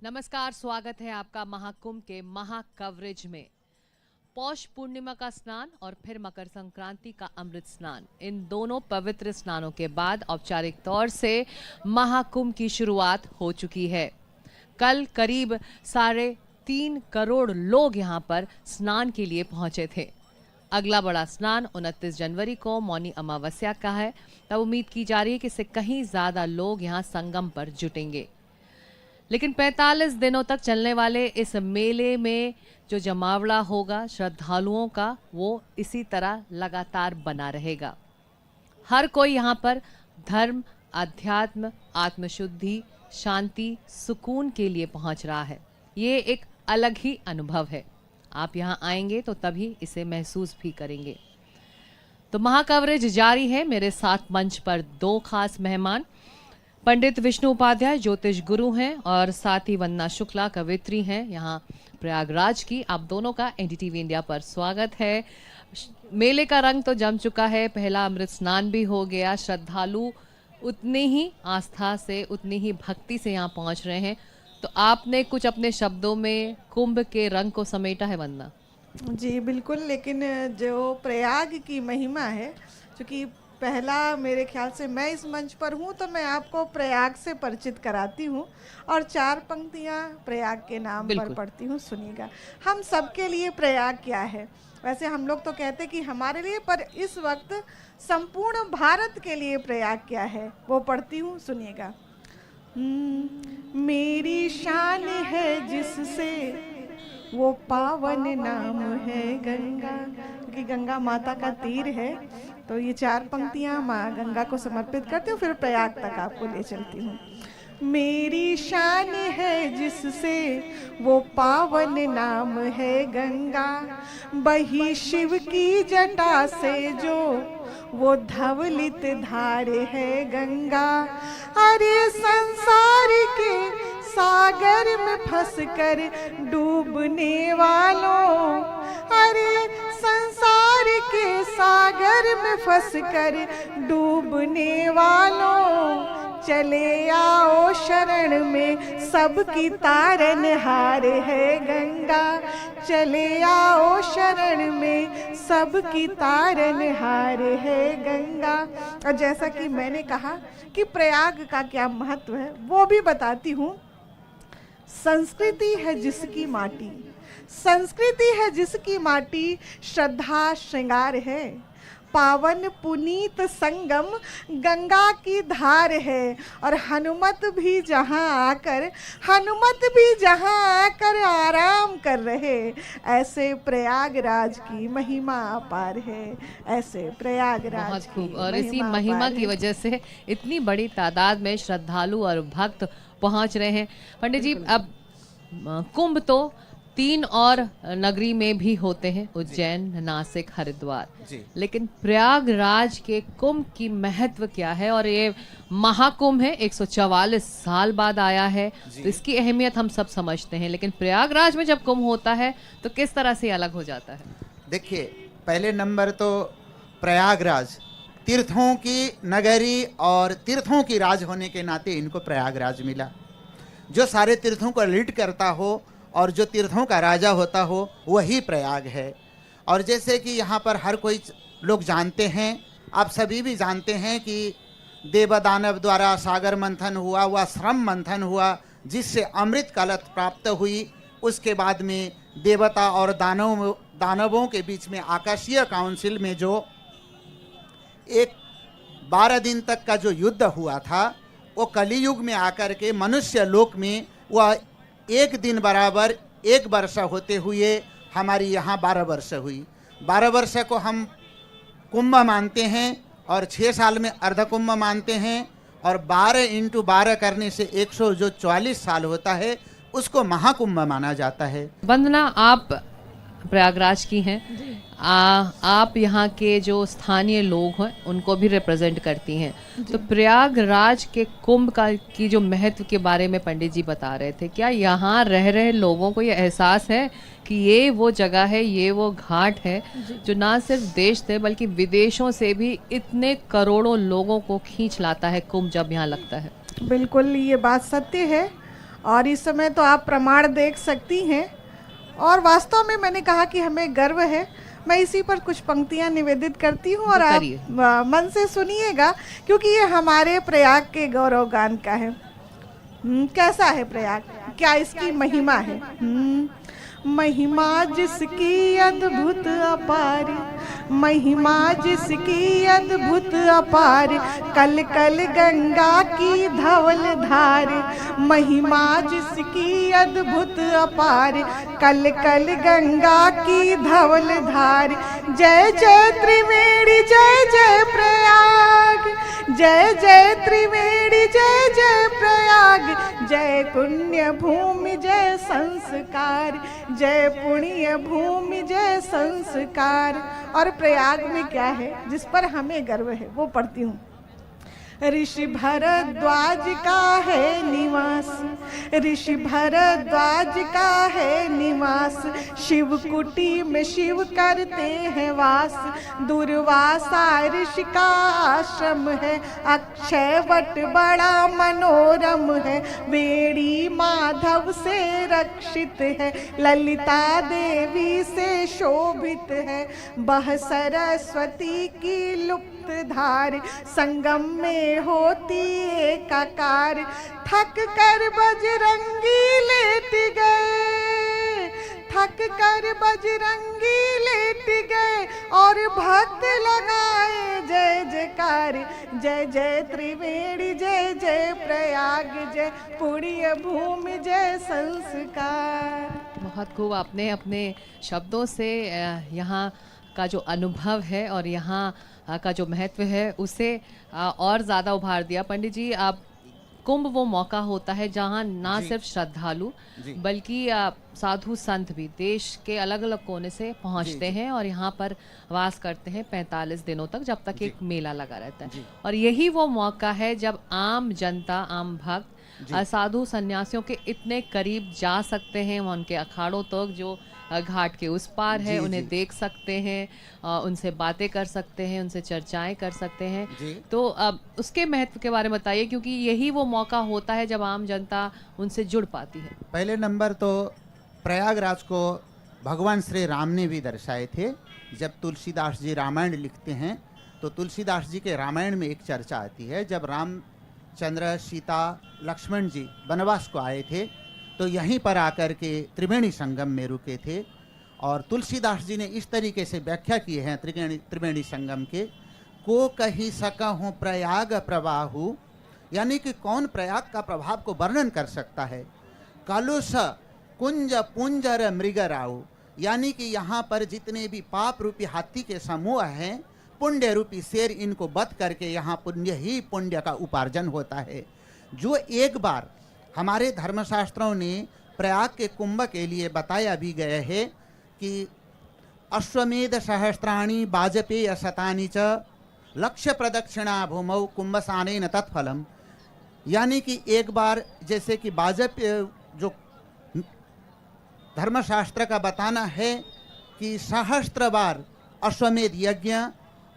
नमस्कार, स्वागत है आपका महाकुंभ के महा कवरेज में। पौष पूर्णिमा का स्नान और फिर मकर संक्रांति का अमृत स्नान, इन दोनों पवित्र स्नानों के बाद औपचारिक तौर से महाकुंभ की शुरुआत हो चुकी है। कल करीब 3.5 करोड़ लोग यहां पर स्नान के लिए पहुंचे थे। अगला बड़ा स्नान 29 जनवरी को मौनी अमावस्या का है। तब उम्मीद की जा रही है कि इससे कहीं ज्यादा लोग यहां संगम पर जुटेंगे। लेकिन 45 दिनों तक चलने वाले इस मेले में जो जमावड़ा होगा श्रद्धालुओं का, वो इसी तरह लगातार बना रहेगा। हर कोई यहाँ पर धर्म, अध्यात्म, आत्मशुद्धि, शांति, सुकून के लिए पहुंच रहा है। ये एक अलग ही अनुभव है। आप यहाँ आएंगे तो तभी इसे महसूस भी करेंगे। तो महाकवरेज जारी है। मेरे साथ मंच पर 2 खास मेहमान, पंडित विष्णु उपाध्याय ज्योतिष गुरु हैं और साथ ही वंदना शुक्ला कवित्री हैं यहाँ प्रयागराज की। आप दोनों का एनडीटीवी इंडिया पर स्वागत है। मेले का रंग तो जम चुका है, पहला अमृत स्नान भी हो गया। श्रद्धालु उतनी ही आस्था से, उतनी ही भक्ति से यहाँ पहुँच रहे हैं। तो आपने कुछ अपने शब्दों में कुंभ के रंग को समेटा है वंदना? जी बिल्कुल, लेकिन जो प्रयाग की महिमा है, क्योंकि पहला मेरे ख्याल से मैं इस मंच पर हूँ तो मैं आपको प्रयाग से परिचित कराती हूँ और 4 पंक्तियाँ प्रयाग के नाम पर पढ़ती हूँ, सुनिएगा। हम सबके लिए प्रयाग क्या है? वैसे हम लोग तो कहते कि हमारे लिए, पर इस वक्त संपूर्ण भारत के लिए प्रयाग क्या है वो पढ़ती हूँ, सुनिएगा। मेरी शान है जिससे वो पावन नाम है गंगा, क्योंकि गंगा माता का तीर है। तो ये 4 पंक्तियाँ माँ गंगा को समर्पित करती हूँ, फिर प्रयाग तक आपको ले चलती हूँ। मेरी शान है जिससे वो पावन नाम है गंगा, बही शिव की जटा से जो वो धवलित धार है गंगा। अरे संसार के सागर में फंसकर डूबने वालों, अरे संसार के सागर में फंसकर डूबने वालों, चले आओ शरण में सबकी तारनहार है गंगा। चले आओ शरण में सबकी तारनहार है गंगा। और जैसा कि मैंने कहा कि प्रयाग का क्या महत्व है वो भी बताती हूँ। संस्कृति है जिसकी माटी, संस्कृति है जिसकी माटी, श्रद्धा श्रृंगार है, पावन पुनीत संगम गंगा की धार है। और हनुमत भी जहाँ आकर आराम कर रहे, ऐसे प्रयागराज की महिमा अपार है, ऐसे प्रयागराज की और इसी महिमा की वजह से इतनी बड़ी तादाद में श्रद्धालु और भक्त पहुंच रहे हैं। पंडित जी, अब कुंभ तो 3 और नगरी में भी होते हैं, उज्जैन, नासिक, हरिद्वार, लेकिन प्रयागराज के कुंभ की महत्व क्या है? और ये महाकुंभ है, 144 साल बाद आया है, तो इसकी अहमियत हम सब समझते हैं, लेकिन प्रयागराज में जब कुंभ होता है तो किस तरह से अलग हो जाता है? देखिए, पहले नंबर तो प्रयागराज तीर्थों की नगरी और तीर्थों की राज होने के नाते इनको प्रयागराज मिला। जो सारे तीर्थों को लीड करता हो और जो तीर्थों का राजा होता हो वही प्रयाग है। और जैसे कि यहाँ पर हर कोई लोग जानते हैं, आप सभी भी जानते हैं कि देवदानव द्वारा सागर मंथन हुआ, वह श्रम मंथन हुआ जिससे अमृत कलश प्राप्त हुई। उसके बाद में देवता और दानवों के बीच में आकाशीय काउंसिल में जो एक 12 दिन तक का जो युद्ध हुआ था, वो कलियुग में आकर के मनुष्य लोक में वह 1 दिन बराबर 1 वर्ष होते हुए हमारी यहाँ 12 वर्ष हुई। 12 वर्ष को हम कुंभ मानते हैं और 6 साल में अर्धकुंभ मानते हैं, और 12 × 12 करने से 144 साल होता है, उसको महाकुंभ माना जाता है। वंदना, आप प्रयागराज की हैं, आप यहाँ के जो स्थानीय लोग हैं उनको भी रिप्रेजेंट करती हैं, तो प्रयागराज के कुंभ का की जो महत्व के बारे में पंडित जी बता रहे थे, क्या यहाँ रह रहे लोगों को ये एहसास है कि ये वो जगह है, ये वो घाट है जो ना सिर्फ देश से बल्कि विदेशों से भी इतने करोड़ों लोगों को खींच लाता है कुंभ जब यहाँ लगता है? बिल्कुल, ये बात सत्य है। और इस समय तो आप प्रमाण देख सकती हैं। और वास्तव में मैंने कहा कि हमें गर्व है। मैं इसी पर कुछ पंक्तियां निवेदित करती हूँ और तो आप करिए। मन से सुनिएगा, क्योंकि ये हमारे प्रयाग के गौरव गान का है। कैसा है प्रयाग, क्या इसकी महिमा है? महिमा जिसकी अद्भुत अपार, महिमा जिसकी अद्भुत अपार, कल कल गंगा की धवल धार। महिमा जिसकी अद्भुत अपार, कल कल गंगा की धवल धार। जय जय त्रिवेणी जय जय प्रयाग, जय जय त्रिवेणी जय जय प्रयाग। जय पुण्य भूमि जय संस्कार, जय पुण्य भूमि जय संस्कार। और प्रयाग में क्या है जिस पर हमें गर्व है, वो पढ़ती हूँ। ऋषि भरद्वाज का है निवास, ऋषि भरद्वाज का है निवास। शिव कुटी में शिव करते हैं वास, दुर्वासा ऋषि का आश्रम है। अक्षय वट बड़ा मनोरम है, वेणी माधव से रक्षित है। ललिता देवी से शोभित है, बह सरस्वती की लुप्त धार। संगम में होती एकाकार, थक कर बजरंगी लेट गए, थक कर बजरंगी लेट गए। और भक्त लगाए जय जयकार, जय जय त्रिवेणी जय जय प्रयाग। जय पुण्य भूमि जय संस्कार। बहुत खूब, आपने अपने शब्दों से यहाँ का जो अनुभव है और यहाँ का जो महत्व है उसे और ज़्यादा उभार दिया। पंडित जी, आप कुंभ वो मौका होता है जहाँ ना सिर्फ श्रद्धालु बल्कि साधु संत भी देश के अलग अलग कोने से पहुँचते हैं और यहाँ पर वास करते हैं 45 दिनों तक, जब तक एक मेला लगा रहता है। और यही वो मौका है जब आम जनता, आम भक्त साधु सन्यासियों के इतने करीब जा सकते हैं, उनके अखाड़ों तक जो घाट के उस पार है उन्हें देख सकते हैं, उनसे बातें कर सकते हैं, उनसे चर्चाएं कर सकते हैं। तो उसके महत्व के बारे में बताइए, क्योंकि यही वो मौका होता है जब आम जनता उनसे जुड़ पाती है। पहले नंबर तो प्रयागराज को भगवान श्री राम ने भी दर्शाए थे। जब तुलसीदास जी रामायण लिखते हैं तो तुलसीदास जी के रामायण में एक चर्चा आती है, जब रामचंद्र, सीता, लक्ष्मण जी वनवास को आए थे तो यहीं पर आकर के त्रिवेणी संगम में रुके थे। और तुलसीदास जी ने इस तरीके से व्याख्या की है त्रिवेणी संगम के, को कही सकहूँ प्रयाग प्रवाहु, यानी कि कौन प्रयाग का प्रभाव को वर्णन कर सकता है। कलुष कुंज पुंजर मृगराऊ, यानी कि यहाँ पर जितने भी पाप रूपी हाथी के समूह हैं, पुण्य रूपी शेर इनको बध करके यहाँ पुण्य ही पुण्य का उपार्जन होता है। जो एक बार हमारे धर्मशास्त्रों ने प्रयाग के कुंभ के लिए बताया भी गया है कि अश्वमेध सहस्त्राणि वाजपेय शतानि च लक्ष्य प्रदक्षिणा भूमौ कुंभसानेन तत्फलम, यानी कि एक बार जैसे कि वाजपेय जो धर्मशास्त्र का बताना है कि सहस्त्र बार अश्वमेध यज्ञ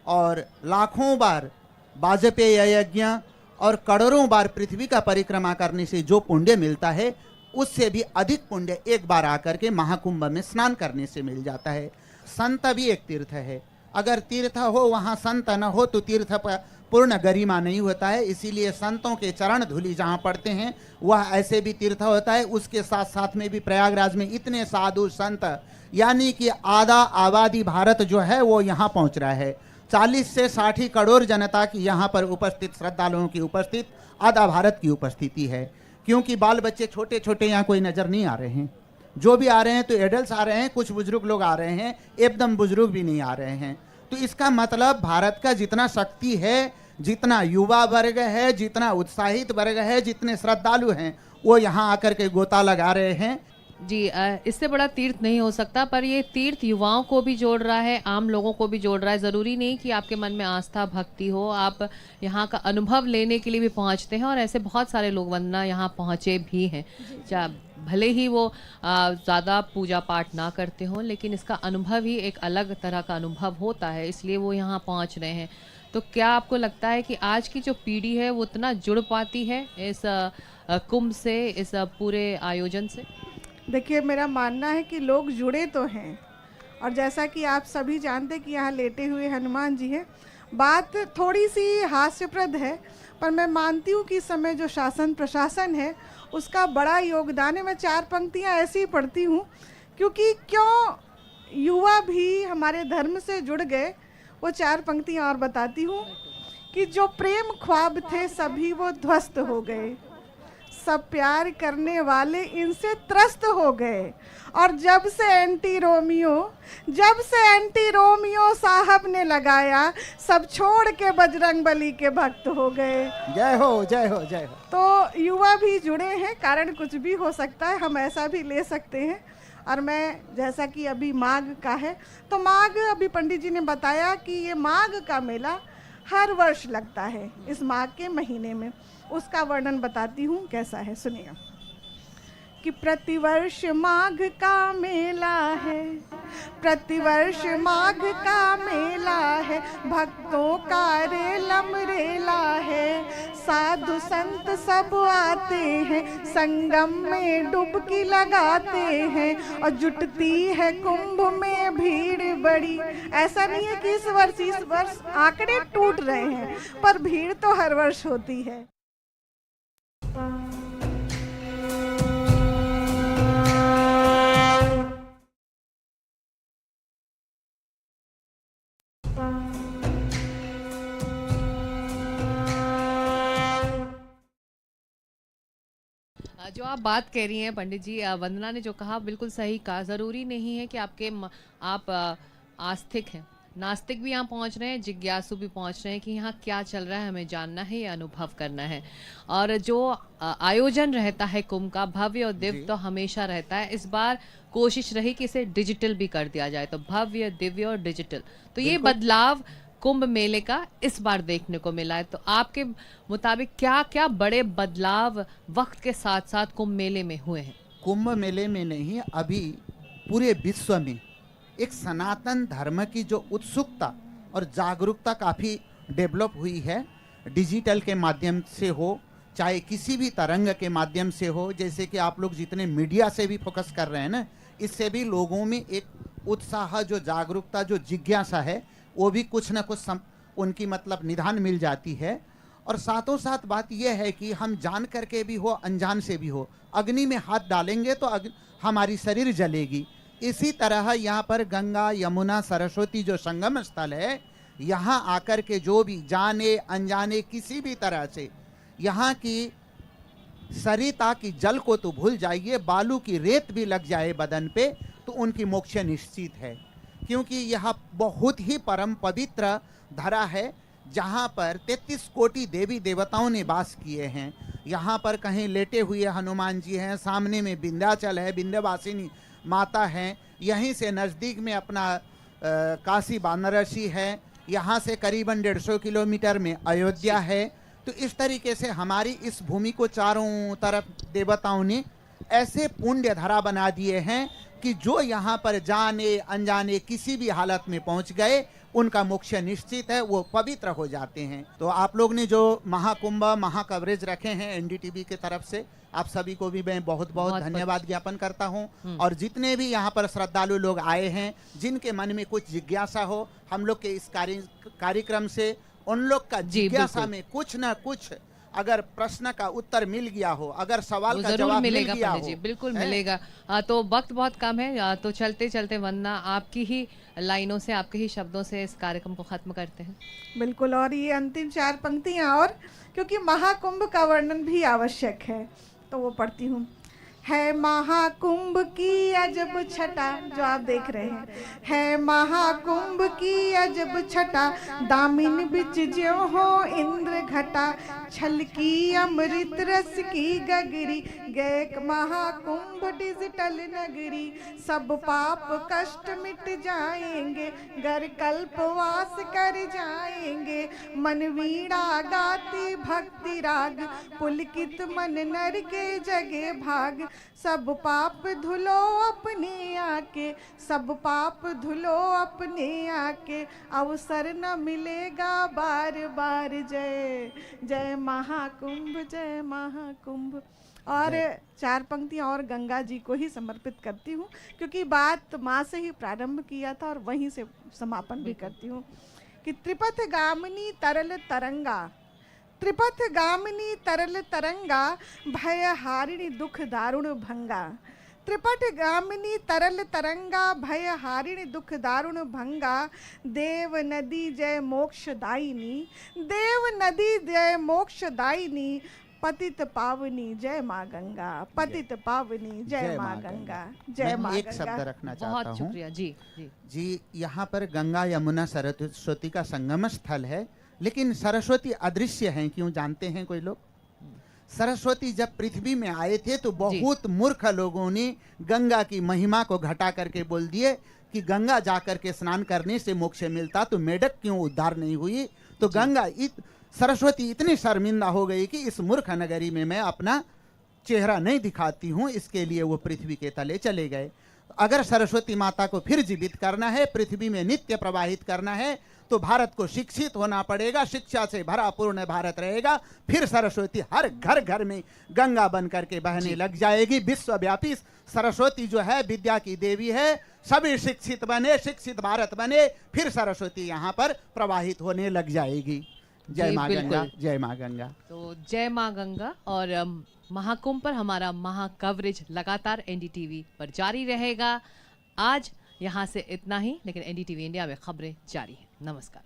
और लाखों बार वाजपेय यज्ञ और करोड़ों बार पृथ्वी का परिक्रमा करने से जो पुण्य मिलता है उससे भी अधिक पुण्य एक बार आकर के महाकुंभ में स्नान करने से मिल जाता है। संत भी एक तीर्थ है, अगर तीर्थ हो वहाँ संत न हो तो तीर्थ पूर्ण गरिमा नहीं होता है। इसीलिए संतों के चरण धूलि जहाँ पड़ते हैं वह ऐसे भी तीर्थ होता है। उसके साथ साथ में भी प्रयागराज में इतने साधु संत, यानी कि आधा आबादी भारत जो है वो यहाँ पहुँच रहा है। 40 से 60 करोड़ जनता की यहाँ पर उपस्थित, श्रद्धालुओं की उपस्थित आधा भारत की उपस्थिति है। क्योंकि बाल बच्चे छोटे छोटे यहाँ कोई नज़र नहीं आ रहे हैं, जो भी आ रहे हैं तो एडल्ट आ रहे हैं, कुछ बुजुर्ग लोग आ रहे हैं, एकदम बुजुर्ग भी नहीं आ रहे हैं। तो इसका मतलब भारत का जितना शक्ति है, जितना युवा वर्ग है, जितना उत्साहित वर्ग है, जितने श्रद्धालु हैं वो यहाँ आकर के गोता लगा रहे हैं। जी, इससे बड़ा तीर्थ नहीं हो सकता, पर ये तीर्थ युवाओं को भी जोड़ रहा है, आम लोगों को भी जोड़ रहा है। ज़रूरी नहीं कि आपके मन में आस्था भक्ति हो, आप यहाँ का अनुभव लेने के लिए भी पहुँचते हैं और ऐसे बहुत सारे लोग वरना यहाँ पहुँचे भी हैं। भले ही वो ज़्यादा पूजा पाठ ना करते हों, लेकिन इसका अनुभव ही एक अलग तरह का अनुभव होता है, इसलिए वो यहाँ पहुँच रहे हैं। तो क्या आपको लगता है कि आज की जो पीढ़ी है वो उतना जुड़ पाती है इस कुंभ से, इस पूरे आयोजन से? देखिए, मेरा मानना है कि लोग जुड़े तो हैं, और जैसा कि आप सभी जानते हैं कि यहाँ लेटे हुए हनुमान जी हैं। बात थोड़ी सी हास्यप्रद है, पर मैं मानती हूँ कि इस समय जो शासन प्रशासन है उसका बड़ा योगदान है। मैं 4 पंक्तियाँ ऐसे ही पढ़ती हूँ, क्योंकि क्यों युवा भी हमारे धर्म से जुड़ गए, वो 4 पंक्तियाँ और बताती हूँ कि जो प्रेम ख्वाब थे सभी वो ध्वस्त हो गए, सब प्यार करने वाले इनसे त्रस्त हो गए, और जब से एंटी रोमियो साहब ने लगाया, सब छोड़ के बजरंग बली के भक्त हो गए। जय हो, जय हो, जय हो। तो युवा भी जुड़े हैं, कारण कुछ भी हो सकता है, हम ऐसा भी ले सकते हैं। और मैं, जैसा कि अभी माघ का है, तो माघ, अभी पंडित जी ने बताया कि ये माघ का मेला हर वर्ष लगता है इस माघ के महीने में। उसका वर्णन बताती हूँ कैसा है, सुनिएगा। कि प्रतिवर्ष माघ का मेला है, प्रतिवर्ष माघ का मेला है, भक्तों का रेलम रेला है, साधु संत सब आते हैं, संगम में डुबकी लगाते हैं, और जुटती है कुंभ में भीड़ बड़ी। ऐसा नहीं है कि इस वर्ष आंकड़े टूट रहे हैं, पर भीड़ तो हर वर्ष होती है। जो आप बात कह रही हैं पंडित जी, वंदना ने जो कहा बिल्कुल सही कहा। ज़रूरी नहीं है कि आप आस्तिक हैं, नास्तिक भी यहाँ पहुँच रहे हैं, जिज्ञासु भी पहुँच रहे हैं कि यहाँ क्या चल रहा है, हमें जानना है या अनुभव करना है। और जो आयोजन रहता है कुंभ का, भव्य और दिव्य तो हमेशा रहता है। इस बार कोशिश रही कि इसे डिजिटल भी कर दिया जाए, तो भव्य, दिव्य और डिजिटल, तो ये बदलाव कुंभ मेले का इस बार देखने को मिला है। तो आपके मुताबिक क्या क्या बड़े बदलाव वक्त के साथ साथ कुंभ मेले में हुए हैं? कुंभ मेले में नहीं, अभी पूरे विश्व में एक सनातन धर्म की जो उत्सुकता और जागरूकता काफ़ी डेवलप हुई है, डिजिटल के माध्यम से हो, चाहे किसी भी तरंग के माध्यम से हो। जैसे कि आप लोग जितने मीडिया से भी फोकस कर रहे हैं ना, इससे भी लोगों में एक उत्साह, जो जागरूकता, जो जिज्ञासा है, वो भी कुछ ना कुछ उनकी मतलब निदान मिल जाती है। और साथों साथ बात यह है कि हम जान करके भी हो, अनजान से भी हो, अग्नि में हाथ डालेंगे तो हमारी शरीर जलेगी। इसी तरह यहाँ पर गंगा, यमुना, सरस्वती जो संगम स्थल है, यहाँ आकर के जो भी जाने अनजाने किसी भी तरह से यहाँ की सरिता की जल को तो भूल जाइए, बालू की रेत भी लग जाए बदन पे तो उनकी मोक्ष निश्चित है। क्योंकि यह बहुत ही परम पवित्र धरा है, जहाँ पर 33 कोटि देवी देवताओं ने वास किए हैं। यहाँ पर कहीं लेटे हुए हनुमान जी हैं, सामने में विंध्याचल है, विंध्यवासिनी माता हैं, यहीं से नज़दीक में अपना काशी वाराणसी है, यहाँ से करीबन 150 किलोमीटर में अयोध्या है। तो इस तरीके से हमारी इस भूमि को चारों तरफ देवताओं ने ऐसे पुण्य धरा बना दिए हैं कि जो यहाँ पर जाने अनजाने किसी भी हालत में पहुँच गए, उनका मोक्ष निश्चित है, वो पवित्र हो जाते हैं। तो आप लोग ने जो महाकुंभ महाकवरेज रखे हैं एनडीटीवी की तरफ से, आप सभी को भी मैं बहुत बहुत धन्यवाद ज्ञापन करता हूं। और जितने भी यहाँ पर श्रद्धालु लोग आए हैं, जिनके मन में कुछ जिज्ञासा हो हम लोग के इस कार्यक्रम से, उन लोग का जिज्ञासा में कुछ ना कुछ अगर प्रश्न का उत्तर मिल गया हो, अगर सवाल का जवाब मिल गया हो, जी बिल्कुल मिलेगा। तो वक्त बहुत कम है, तो चलते चलते वंदना, आपकी ही लाइनों से, आपके ही शब्दों से इस कार्यक्रम को खत्म करते हैं। बिल्कुल, और ये अंतिम 4 पंक्तियां, और क्योंकि महाकुंभ का वर्णन भी आवश्यक है तो वो पढ़ती हूँ। है महाकुंभ की अजब छटा, जो आप देख रहे हैं, है महाकुंभ की अजब छटा, दामिन बिच ज्यों हो इंद्र घटा, छलकी अमृत रस की गगरी, गए महाकुंभ डिजिटल नगरी, सब पाप कष्ट मिट जाएंगे, घर कल्पवास कर जाएंगे। करेंगे। मन वीणा गाती भक्ति राग, पुलकित मन नर के जगे भाग। सब पाप धुलो अपने आके, सब पाप धुलो अपने आके, अवसर न मिलेगा बार बार। जय जय महाकुंभ, जय महाकुंभ। और चार पंक्तियाँ और गंगा जी को ही समर्पित करती हूँ, क्योंकि बात माँ से ही प्रारंभ किया था और वहीं से समापन भी करती हूँ कि त्रिपथ गामिनी तरल तरंगा, त्रिपथ गामिनी तरल तरंगा, भय हारिणी दुख दारुण भंगा। त्रिपथ गामिनी तरल तरंगा, भय हारिणी दुख दारुण भंगा। देव नदी जय मोक्षदायिनी, देव नदी जय मोक्षदायिनी। पतित पावनी जय माँ गंगा, पतित पावनी जय माँ गंगा, जय माँ मैं एक गंगा। शब्द रखना चाहता बहुत हूँ शुक्रिया जी। जी। यहाँ पर गंगा यमुना सरस्वती का संगम स्थल है, लेकिन सरस्वती अदृश्य हैं। क्यों जानते हैं कोई लोग? सरस्वती जब पृथ्वी में आए थे तो बहुत मूर्ख लोगों ने गंगा की महिमा को घटा करके बोल दिए कि गंगा जाकर के स्नान करने से मोक्ष मिलता, तो मेढक क्यों उद्धार नहीं हुई? तो गंगा सरस्वती इतनी शर्मिंदा हो गई कि इस मूर्ख नगरी में मैं अपना चेहरा नहीं दिखाती हूँ, इसके लिए वो पृथ्वी के तले चले गए। अगर सरस्वती माता को फिर जीवित करना है, पृथ्वी में नित्य प्रवाहित करना है, तो भारत को शिक्षित होना पड़ेगा। शिक्षा से भरा पूर्ण भारत रहेगा, फिर सरस्वती हर घर घर में गंगा बन करके बहने लग जाएगी। विश्वव्यापी सरस्वती जो है विद्या की देवी है। सभी शिक्षित बने, शिक्षित भारत बने, फिर सरस्वती यहाँ पर प्रवाहित होने लग जाएगी। जय माँ गंगा, जय माँ गंगा। तो जय माँ गंगा। और महाकुंभ पर हमारा महा कवरेज लगातार एनडीटीवी पर जारी रहेगा। आज यहाँ से इतना ही, लेकिन एनडीटीवी इंडिया में खबरें जारी हैं। नमस्कार।